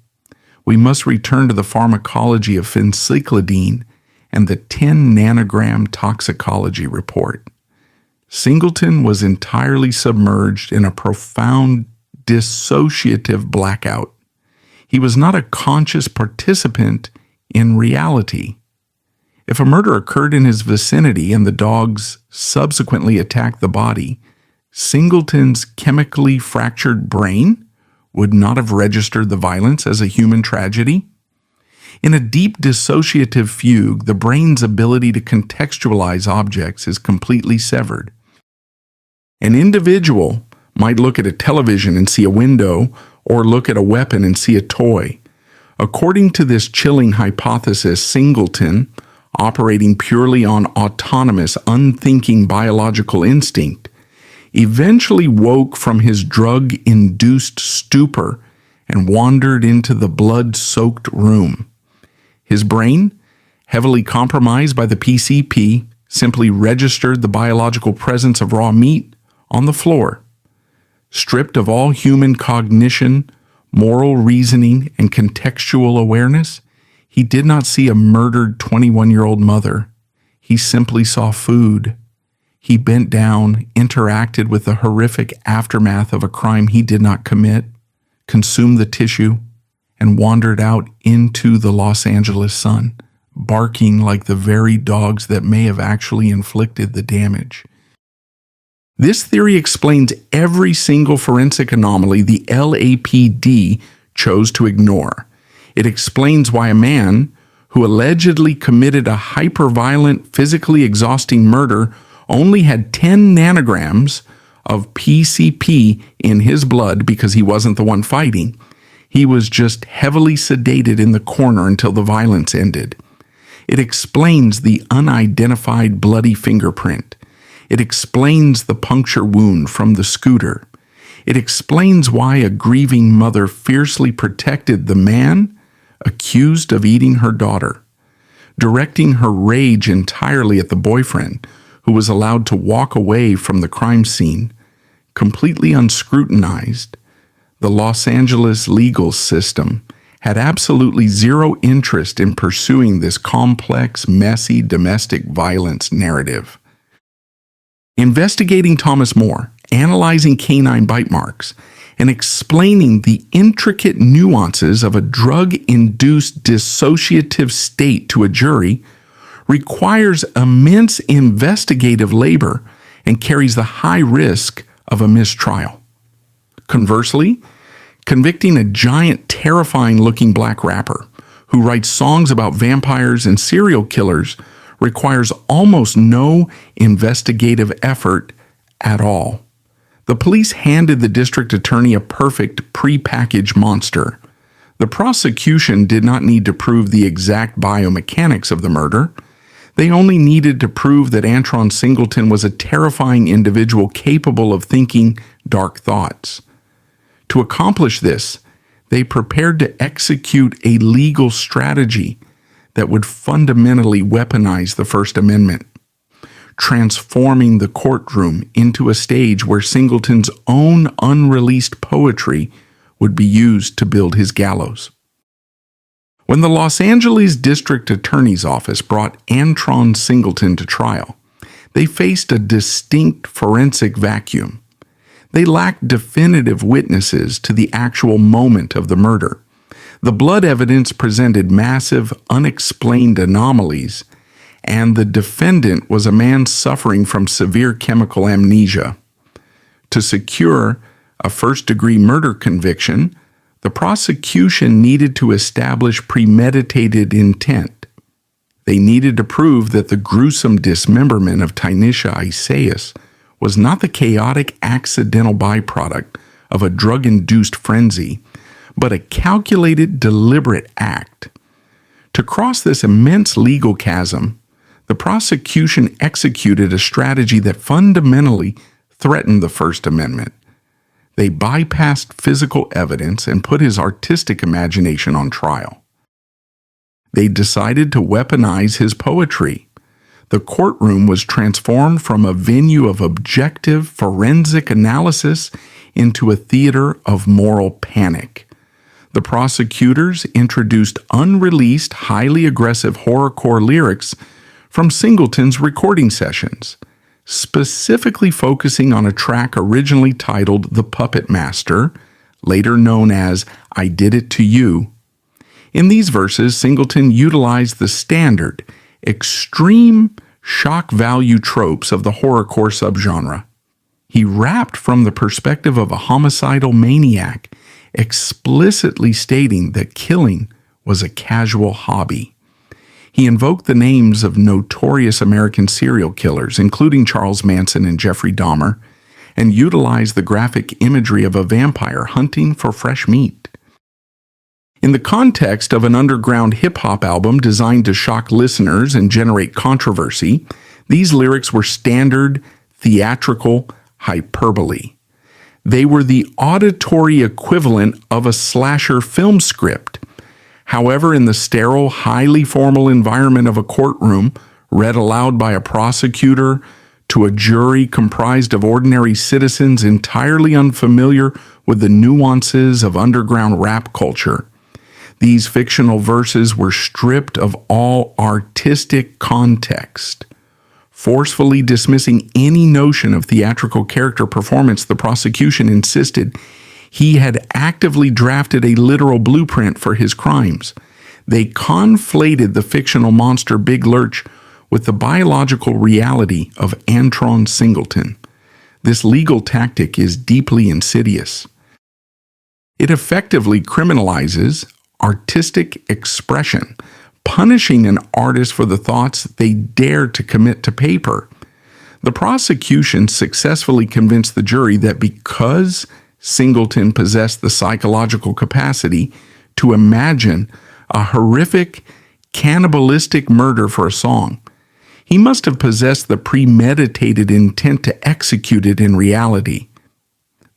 Speaker 1: We must return to the pharmacology of phencyclidine and the 10 nanogram toxicology report. Singleton was entirely submerged in a profound dissociative blackout. He was not a conscious participant in reality. If a murder occurred in his vicinity and the dogs subsequently attacked the body, Singleton's chemically fractured brain would not have registered the violence as a human tragedy. In a deep dissociative fugue, the brain's ability to contextualize objects is completely severed. An individual might look at a television and see a window, or look at a weapon and see a toy. According to this chilling hypothesis, Singleton, operating purely on autonomous, unthinking biological instinct, eventually woke from his drug-induced stupor and wandered into the blood-soaked room. His brain, heavily compromised by the PCP, simply registered the biological presence of raw meat on the floor. Stripped of all human cognition, moral reasoning, and contextual awareness, he did not see a murdered 21-year-old mother. He simply saw food. He bent down, interacted with the horrific aftermath of a crime he did not commit, consumed the tissue, and wandered out into the Los Angeles sun, barking like the very dogs that may have actually inflicted the damage. This theory explains every single forensic anomaly the LAPD chose to ignore. It explains why a man who allegedly committed a hyper-violent, physically exhausting murder only had 10 nanograms of PCP in his blood because he wasn't the one fighting. He was just heavily sedated in the corner until the violence ended. It explains the unidentified bloody fingerprint. It explains the puncture wound from the scooter. It explains why a grieving mother fiercely protected the man accused of eating her daughter, directing her rage entirely at the boyfriend, who was allowed to walk away from the crime scene. Completely unscrutinized, the Los Angeles legal system had absolutely zero interest in pursuing this complex, messy domestic violence narrative. Investigating Thomas More, analyzing canine bite marks, and explaining the intricate nuances of a drug-induced dissociative state to a jury requires immense investigative labor and carries the high risk of a mistrial. Conversely, convicting a giant, terrifying-looking black rapper who writes songs about vampires and serial killers requires almost no investigative effort at all. The police handed the district attorney a perfect pre-packaged monster. The prosecution did not need to prove the exact biomechanics of the murder. They only needed to prove that Antron Singleton was a terrifying individual capable of thinking dark thoughts. To accomplish this, they prepared to execute a legal strategy that would fundamentally weaponize the First Amendment. transforming the courtroom into a stage where Singleton's own unreleased poetry would be used to build his gallows. When the Los Angeles District Attorney's Office brought Antron Singleton to trial, they faced a distinct forensic vacuum. They lacked definitive witnesses to the actual moment of the murder. The blood evidence presented massive, unexplained anomalies, and the defendant was a man suffering from severe chemical amnesia. To secure a first-degree murder conviction, the prosecution needed to establish premeditated intent. They needed to prove that the gruesome dismemberment of Tynisha Ysais was not the chaotic accidental byproduct of a drug-induced frenzy, but a calculated, deliberate act. To cross this immense legal chasm, the prosecution executed a strategy that fundamentally threatened the First Amendment. They bypassed physical evidence and put his artistic imagination on trial. They decided to weaponize his poetry. The courtroom was transformed from a venue of objective forensic analysis into a theater of moral panic. The prosecutors introduced unreleased, highly aggressive horrorcore lyrics from Singleton's recording sessions, specifically focusing on a track originally titled The Puppet Master, later known as I Did It to You. In these verses, Singleton utilized the standard, extreme shock value tropes of the horrorcore subgenre. He rapped from the perspective of a homicidal maniac, explicitly stating that killing was a casual hobby. He invoked the names of notorious American serial killers, including Charles Manson and Jeffrey Dahmer, and utilized the graphic imagery of a vampire hunting for fresh meat. In the context of an underground hip-hop album designed to shock listeners and generate controversy, these lyrics were standard, theatrical hyperbole. They were the auditory equivalent of a slasher film script. However, in the sterile, highly formal environment of a courtroom, read aloud by a prosecutor to a jury comprised of ordinary citizens entirely unfamiliar with the nuances of underground rap culture, these fictional verses were stripped of all artistic context. Forcefully dismissing any notion of theatrical character performance, the prosecution insisted he had actively drafted a literal blueprint for his crimes. They conflated the fictional monster Big Lurch with the biological reality of Antron Singleton. This legal tactic is deeply insidious. It effectively criminalizes artistic expression, punishing an artist for the thoughts they dare to commit to paper. The prosecution successfully convinced the jury that because Singleton possessed the psychological capacity to imagine a horrific, cannibalistic murder for a song, he must have possessed the premeditated intent to execute it in reality.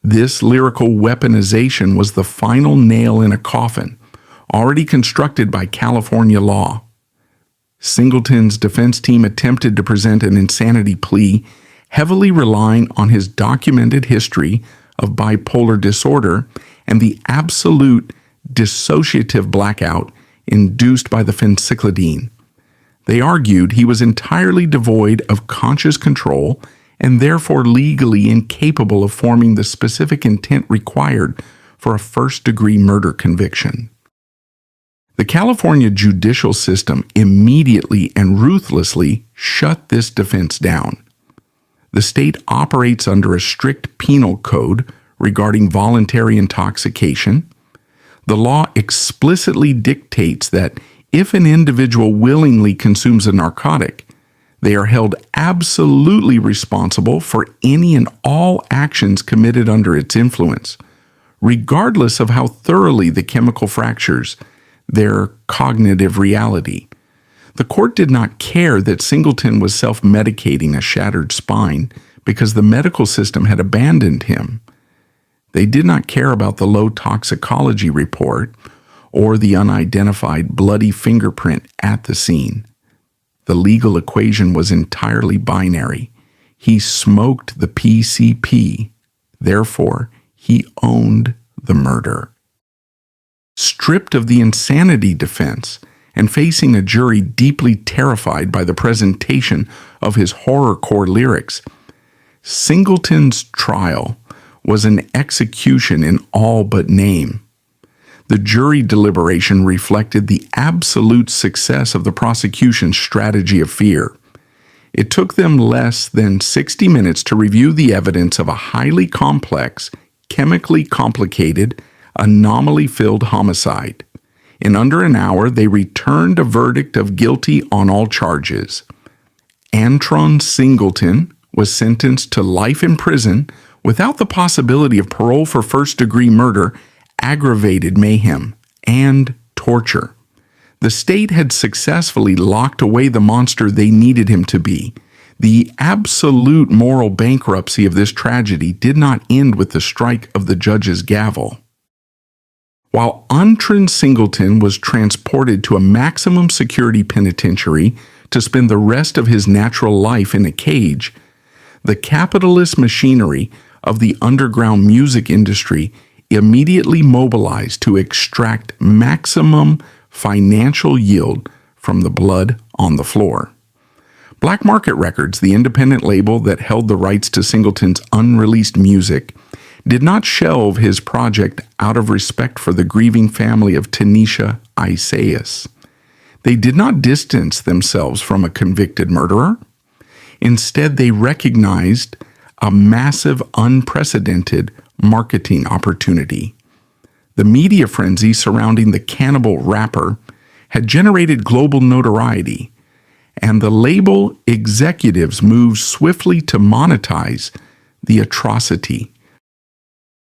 Speaker 1: This lyrical weaponization was the final nail in a coffin, already constructed by California law. Singleton's defense team attempted to present an insanity plea, heavily relying on his documented history of bipolar disorder and the absolute dissociative blackout induced by the phencyclidine. They argued he was entirely devoid of conscious control and therefore legally incapable of forming the specific intent required for a first-degree murder conviction. The California judicial system immediately and ruthlessly shut this defense down. The state operates under a strict penal code regarding voluntary intoxication. The law explicitly dictates that if an individual willingly consumes a narcotic, they are held absolutely responsible for any and all actions committed under its influence, regardless of how thoroughly the chemical fractures their cognitive reality. The court did not care that Singleton was self-medicating a shattered spine because the medical system had abandoned him. They did not care about the low toxicology report or the unidentified bloody fingerprint at the scene. The legal equation was entirely binary. He smoked the PCP, therefore he owned the murder. Stripped of the insanity defense and facing a jury deeply terrified by the presentation of his horrorcore lyrics, Singleton's trial was an execution in all but name. The jury deliberation reflected the absolute success of the prosecution's strategy of fear. It took them less than 60 minutes to review the evidence of a highly complex, chemically complicated, anomaly-filled homicide. In under an hour, they returned a verdict of guilty on all charges. Antron Singleton was sentenced to life in prison without the possibility of parole for first-degree murder, aggravated mayhem, and torture. The state had successfully locked away the monster they needed him to be. The absolute moral bankruptcy of this tragedy did not end with the strike of the judge's gavel. While Antron Singleton was transported to a maximum security penitentiary to spend the rest of his natural life in a cage, the capitalist machinery of the underground music industry immediately mobilized to extract maximum financial yield from the blood on the floor. Black Market Records, the independent label that held the rights to Singleton's unreleased music, did not shelve his project out of respect for the grieving family of Tynisha Ysais. They did not distance themselves from a convicted murderer. Instead, they recognized a massive, unprecedented marketing opportunity. The media frenzy surrounding the cannibal rapper had generated global notoriety, and the label executives moved swiftly to monetize the atrocity.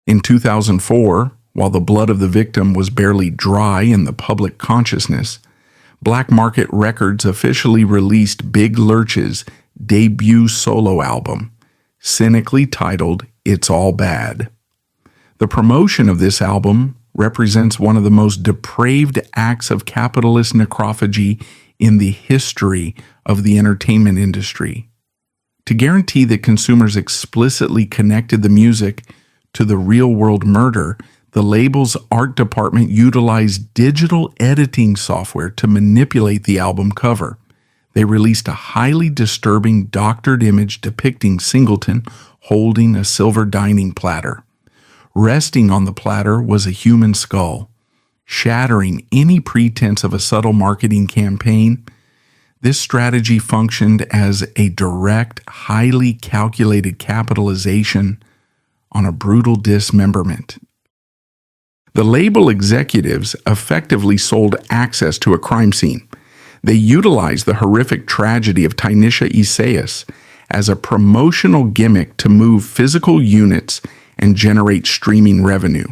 Speaker 1: In 2004, while the blood of the victim was barely dry in the public consciousness, Black Market Records officially released Big Lurch's debut solo album, cynically titled It's All Bad. The promotion of this album represents one of the most depraved acts of capitalist necrophagy in the history of the entertainment industry. To guarantee that consumers explicitly connected the music to the real-world murder, the label's art department utilized digital editing software to manipulate the album cover. They released a highly disturbing doctored image depicting Singleton holding a silver dining platter. Resting on the platter was a human skull. Shattering any pretense of a subtle marketing campaign, this strategy functioned as a direct, highly calculated capitalization on a brutal dismemberment. The label executives effectively sold access to a crime scene. They utilized the horrific tragedy of Tynisha Ysais as a promotional gimmick to move physical units and generate streaming revenue.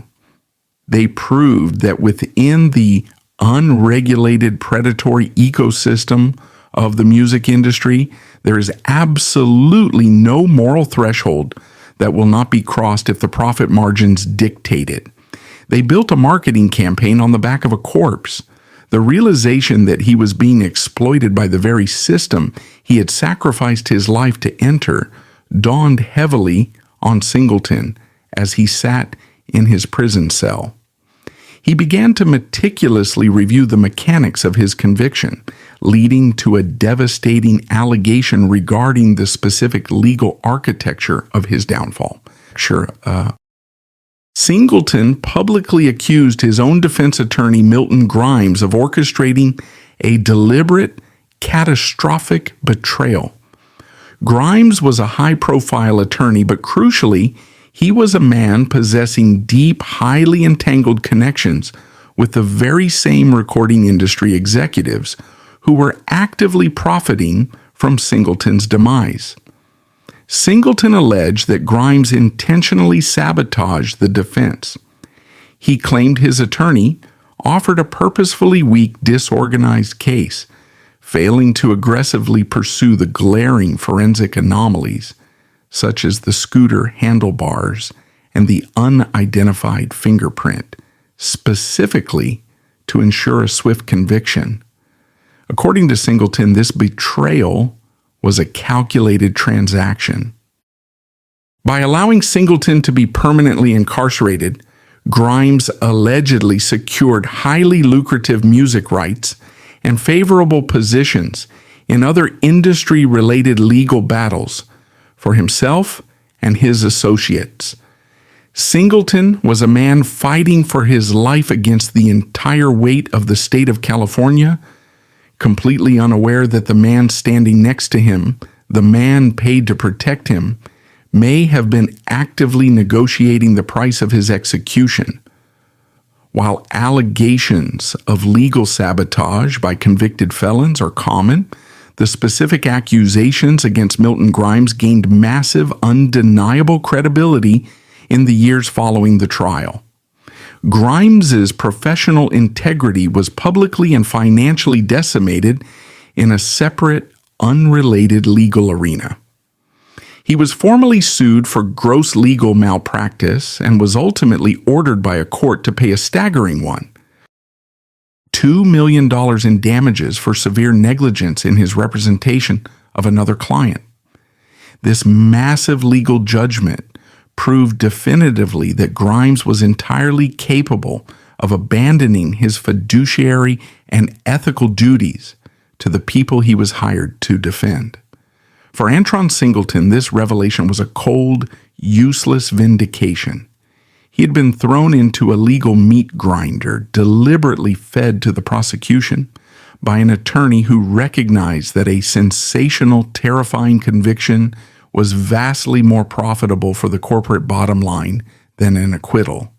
Speaker 1: They proved that within the unregulated predatory ecosystem of the music industry, there is absolutely no moral threshold that will not be crossed if the profit margins dictate it. They built a marketing campaign on the back of a corpse. The realization that he was being exploited by the very system he had sacrificed his life to enter dawned heavily on Singleton as he sat in his prison cell. He began to meticulously review the mechanics of his conviction, leading to a devastating allegation regarding the specific legal architecture of his downfall. Singleton publicly accused his own defense attorney, Milton Grimes, of orchestrating a deliberate, catastrophic betrayal. Grimes was a high-profile attorney, but crucially, he was a man possessing deep, highly entangled connections with the very same recording industry executives who were actively profiting from Singleton's demise. Singleton alleged that Grimes intentionally sabotaged the defense. He claimed his attorney offered a purposefully weak, disorganized case, failing to aggressively pursue the glaring forensic anomalies, such as the scooter handlebars and the unidentified fingerprint, specifically to ensure a swift conviction. According to Singleton, this betrayal was a calculated transaction. By allowing Singleton to be permanently incarcerated, Grimes allegedly secured highly lucrative music rights and favorable positions in other industry-related legal battles for himself and his associates. Singleton was a man fighting for his life against the entire weight of the state of California, completely unaware that the man standing next to him, the man paid to protect him, may have been actively negotiating the price of his execution. While allegations of legal sabotage by convicted felons are common, the specific accusations against Milton Grimes gained massive, undeniable credibility in the years following the trial. Grimes's professional integrity was publicly and financially decimated in a separate, unrelated legal arena. He was formally sued for gross legal malpractice and was ultimately ordered by a court to pay a staggering $2 million in damages for severe negligence in his representation of another client. This massive legal judgment proved definitively that Grimes was entirely capable of abandoning his fiduciary and ethical duties to the people he was hired to defend. For Antron Singleton, this revelation was a cold, useless vindication. He had been thrown into a legal meat grinder, deliberately fed to the prosecution by an attorney who recognized that a sensational, terrifying conviction was vastly more profitable for the corporate bottom line than an acquittal.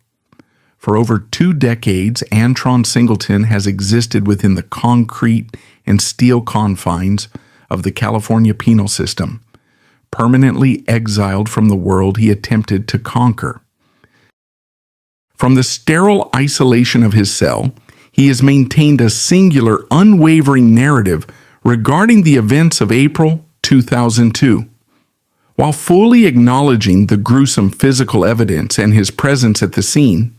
Speaker 1: For over 2 decades, Antron Singleton has existed within the concrete and steel confines of the California penal system, permanently exiled from the world he attempted to conquer. From the sterile isolation of his cell, he has maintained a singular, unwavering narrative regarding the events of April 2002. While fully acknowledging the gruesome physical evidence and his presence at the scene,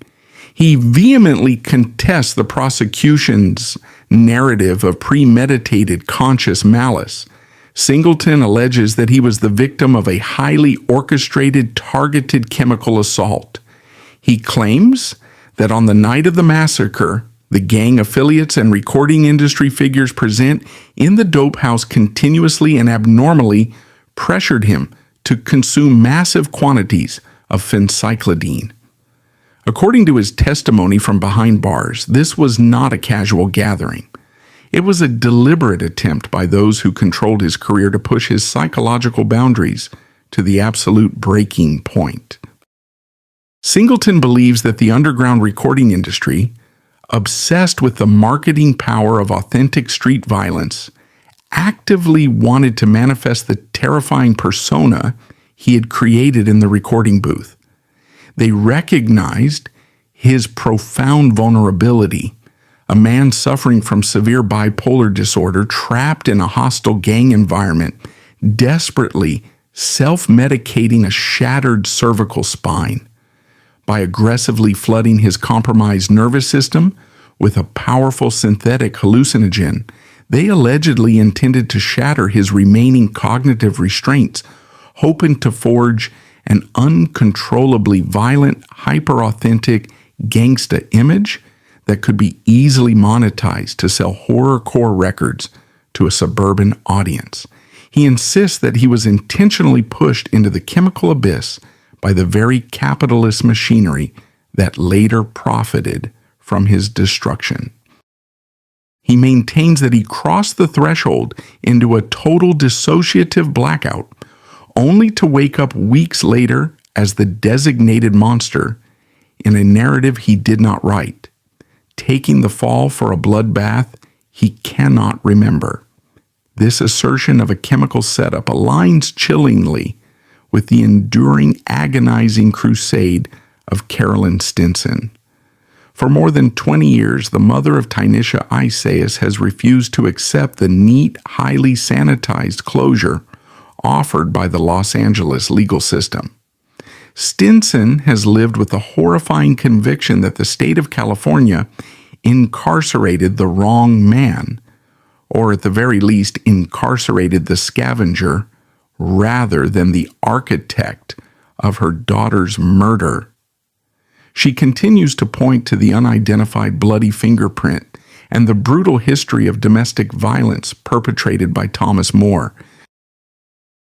Speaker 1: he vehemently contests the prosecution's narrative of premeditated conscious malice. Singleton alleges that he was the victim of a highly orchestrated, targeted chemical assault. He claims that on the night of the massacre, the gang affiliates and recording industry figures present in the dope house continuously and abnormally pressured him to consume massive quantities of phencyclidine. According to his testimony from behind bars, this was not a casual gathering. It was a deliberate attempt by those who controlled his career to push his psychological boundaries to the absolute breaking point. Singleton believes that the underground recording industry, obsessed with the marketing power of authentic street violence, actively wanted to manifest the terrifying persona he had created in the recording booth. They recognized his profound vulnerability, a man suffering from severe bipolar disorder, trapped in a hostile gang environment, desperately self-medicating a shattered cervical spine. By aggressively flooding his compromised nervous system with a powerful synthetic hallucinogen, they allegedly intended to shatter his remaining cognitive restraints, hoping to forge an uncontrollably violent, hyper-authentic gangsta image that could be easily monetized to sell horrorcore records to a suburban audience. He insists that he was intentionally pushed into the chemical abyss by the very capitalist machinery that later profited from his destruction. He maintains that he crossed the threshold into a total dissociative blackout, only to wake up weeks later as the designated monster in a narrative he did not write, taking the fall for a bloodbath he cannot remember. This assertion of a chemical setup aligns chillingly with the enduring, agonizing crusade of Carolyn Stinson. For more than 20 years, the mother of Tynisha Ysais has refused to accept the neat, highly sanitized closure offered by the Los Angeles legal system. Stinson has lived with the horrifying conviction that the state of California incarcerated the wrong man, or at the very least incarcerated the scavenger rather than the architect of her daughter's murder. She continues to point to the unidentified bloody fingerprint and the brutal history of domestic violence perpetrated by Thomas More.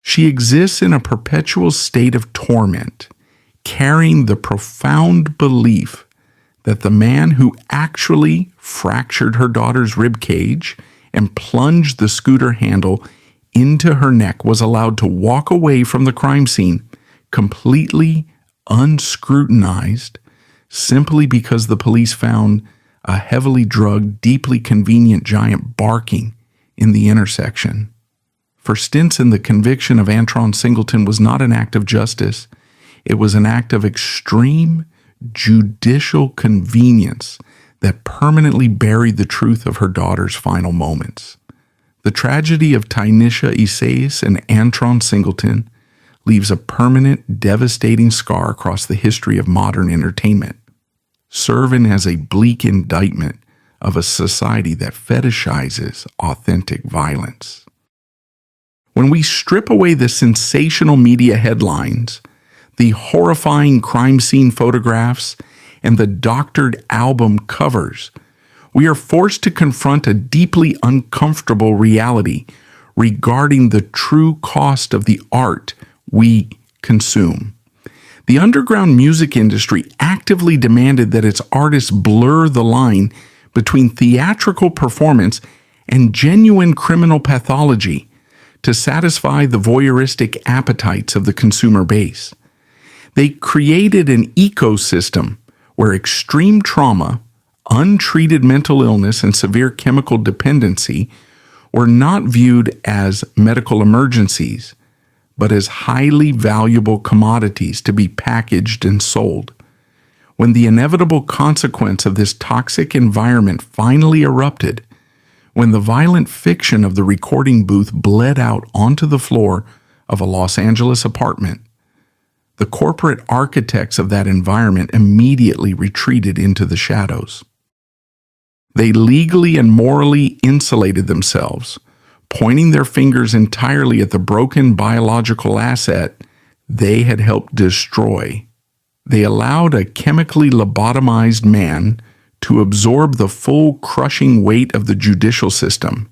Speaker 1: She exists in a perpetual state of torment, carrying the profound belief that the man who actually fractured her daughter's rib cage and plunged the scooter handle into her neck was allowed to walk away from the crime scene completely unscrutinized simply because the police found a heavily drugged, deeply convenient giant barking in the intersection. For Stinson, the conviction of Antron Singleton was not an act of justice. It was an act of extreme judicial convenience that permanently buried the truth of her daughter's final moments. The tragedy of Tynisha Ysais and Antron Singleton leaves a permanent, devastating scar across the history of modern entertainment, serving as a bleak indictment of a society that fetishizes authentic violence. When we strip away the sensational media headlines, the horrifying crime scene photographs, and the doctored album covers, we are forced to confront a deeply uncomfortable reality regarding the true cost of the art we consume. The underground music industry actively demanded that its artists blur the line between theatrical performance and genuine criminal pathology to satisfy the voyeuristic appetites of the consumer base. They created an ecosystem where extreme trauma, untreated mental illness, and severe chemical dependency were not viewed as medical emergencies, but as highly valuable commodities to be packaged and sold. When the inevitable consequence of this toxic environment finally erupted, when the violent fiction of the recording booth bled out onto the floor of a Los Angeles apartment, the corporate architects of that environment immediately retreated into the shadows. They legally and morally insulated themselves, pointing their fingers entirely at the broken biological asset they had helped destroy. They allowed a chemically lobotomized man to absorb the full crushing weight of the judicial system,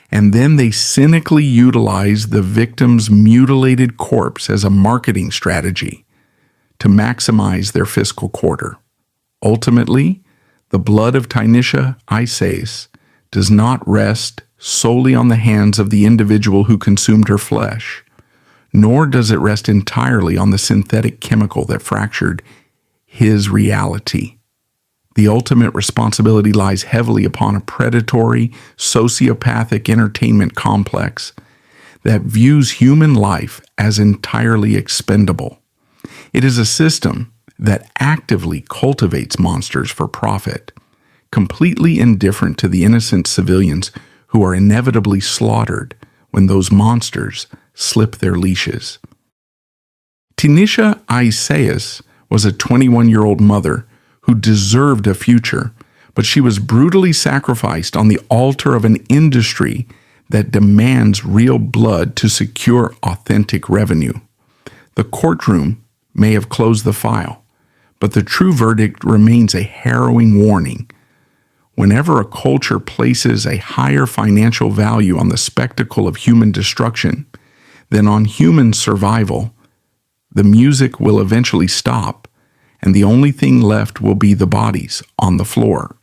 Speaker 1: and then they cynically utilized the victim's mutilated corpse as a marketing strategy to maximize their fiscal quarter. Ultimately, the blood of Tynisha Ysais does not rest solely on the hands of the individual who consumed her flesh, nor does it rest entirely on the synthetic chemical that fractured his reality. The ultimate responsibility lies heavily upon a predatory, sociopathic entertainment complex that views human life as entirely expendable. It is a system that actively cultivates monsters for profit, completely indifferent to the innocent civilians who are inevitably slaughtered when those monsters slip their leashes. Tynisha Ysais was a 21-year-old mother who deserved a future, but she was brutally sacrificed on the altar of an industry that demands real blood to secure authentic revenue. The courtroom may have closed the file, but the true verdict remains a harrowing warning. Whenever a culture places a higher financial value on the spectacle of human destruction than on human survival, the music will eventually stop, and the only thing left will be the bodies on the floor